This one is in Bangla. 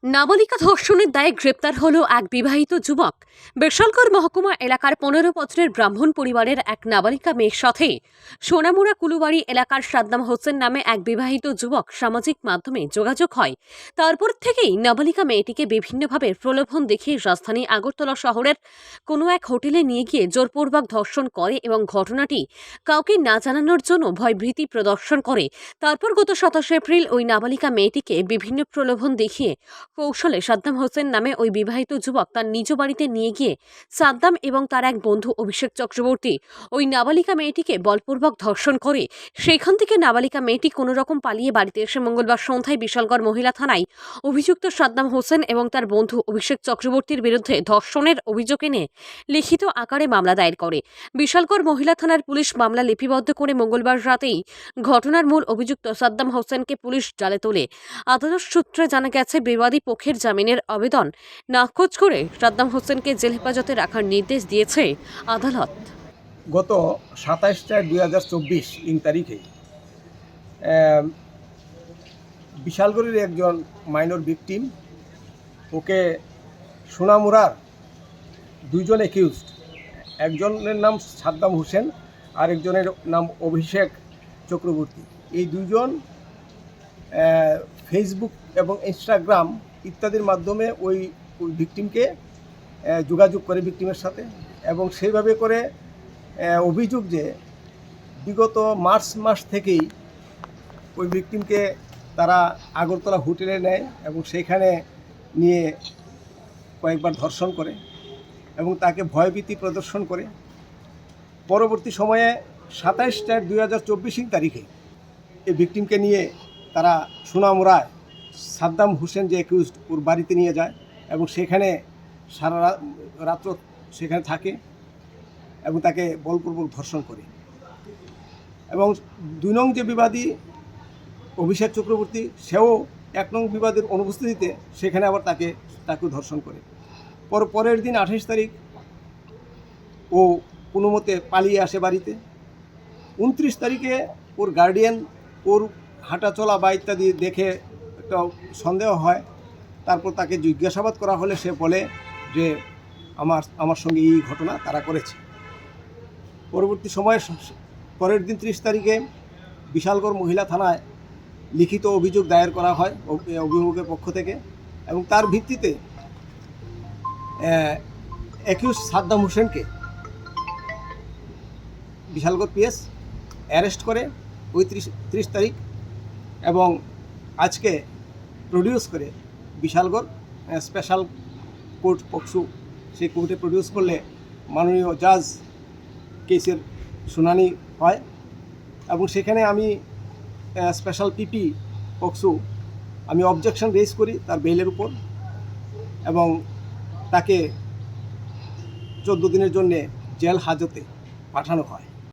নাবালিকা ধর্ষণের দায়ে গ্রেপ্তার হলো এক বিবাহিত যুবক। বেসালগড় মহকুমা এলাকার 15 বছরের ব্রাহ্মণ পরিবারের এক নাবালিকা মেয়ের সাথে সোনামুড়া কুলুবাড়ি এলাকার সাদ্দাম হোসেন নামে এক বিবাহিত যুবক সামাজিক মাধ্যমে যোগাযোগ হয়। তারপর থেকেই নাবালিকা মেয়েটিকে বিভিন্নভাবে প্রলোভন দেখিয়ে রাজধানী আগরতলা শহরের কোনো এক হোটেলে নিয়ে গিয়ে জোরপূর্বক ধর্ষণ করে এবং ঘটনাটি কাউকে না জানানোর জন্য ভয়ভীতি প্রদর্শন করে। তারপর গত 27 এপ্রিল ওই নাবালিকা মেয়েটিকে বিভিন্ন প্রলোভন দেখিয়ে কৌশলে সাদ্দাম হোসেন নামে ওই বিবাহিত যুবক তার নিজ বাড়িতে নিয়ে গিয়ে সাদ্দাম এবং তার এক বন্ধু অভিষেক চক্রবর্তী ওই নাবালিকা মেয়েটিকে বলপূর্বক ধর্ষণ করে সেখান থেকে নাবালিকা মেয়েটি কোনো রকম পালিয়ে বাড়িতে এসে মঙ্গলবার সন্ধ্যায় বিশালগড় মহিলা থানায় অভিযুক্ত সাদ্দাম হোসেন এবং তার বন্ধু অভিষেক চক্রবর্তীর বিরুদ্ধে ধর্ষণের অভিযোগ এনে লিখিত আকারে মামলা দায়ের করে। বিশালগড় মহিলা থানার পুলিশ মামলা লিপিবদ্ধ করে মঙ্গলবার রাতেই ঘটনার মূল অভিযুক্ত সাদ্দাম হোসেনকে পুলিশ জালে তোলে। আদালত সূত্রে জানা গেছে, বিবাদী পক্ষের জামিনের আবেদন নাকচ করে সাদ্দাম হোসেনকে জেল হেফাজতে রাখার নির্দেশ দিয়েছে আদালত। গত 27/4/2024 তারিখে বিশালগড়ের একজন মাইনর ভিকটিম, ওকে সোনামুড়ার দুইজন অ্যাকিউজড, একজনের নাম সাদ্দাম হোসেন আর একজনের নাম অভিষেক চক্রবর্তী, এই দুইজন ফেসবুক এবং ইনস্টাগ্রাম ইত্যাদির মাধ্যমে ওই ভিকটিমকে যোগাযোগ করে ভিকটিমের সাথে, এবং সেইভাবে করে অভিযোগ যে বিগত মার্চ মাস থেকেই ওই ভিকটিমকে তারা আগরতলা হোটেলে নেয় এবং সেখানে নিয়ে কয়েকবার ধর্ষণ করে এবং তাকে ভয়ভীতি প্রদর্শন করে। পরবর্তী সময়ে 27/4/2024 তারিখে এই ভিকটিমকে নিয়ে তারা সোনামুড়ায় সাদ্দাম হোসেন যে অ্যাকিউজড, ওর বাড়িতে নিয়ে যায় এবং সেখানে সারা রাত্র সেখানে থাকে এবং তাকে বলপূর্বক ধর্ষণ করে। এবং 2 নং যে বিবাদী অভিষেক চক্রবর্তী, সেও 1 নং বিবাদের অনুপস্থিতিতে সেখানে আবার তাকেও ধর্ষণ করে। পরের দিন 28 তারিখ ও কোনো মতে পালিয়ে আসে বাড়িতে। 29 তারিখে ওর গার্ডিয়ান ওর হাঁটা চলা বা ইত্যাদি দেখে একটা সন্দেহ হয়। তারপর তাকে জিজ্ঞাসাবাদ করা হলে সে বলে যে আমার সঙ্গে এই ঘটনা তারা করেছে। পরবর্তী সময়ে পরের দিন 30 তারিখে বিশালগড় মহিলা থানায় লিখিত অভিযোগ দায়ের করা হয় অভিভাবকের পক্ষ থেকে, এবং তার ভিত্তিতে অ্যাকিউজ সাদ্দাম হোসেনকে বিশালগড় পিএস অ্যারেস্ট করে ওই 30 তারিখ, এবং আজকে প্রডিউস করে বিশালগড় স্পেশাল কোর্ট পক্সু, সেই কোর্টে প্রডিউস করলে মাননীয় জাজ কেসের শুনানি হয়। এবং সেখানে আমি স্পেশাল পিপি পক্সু আমি অবজেকশন রেজ করি তার বেইলের উপর, এবং তাকে 14 দিনের জন্যে জেল হাজতে পাঠানো হয়।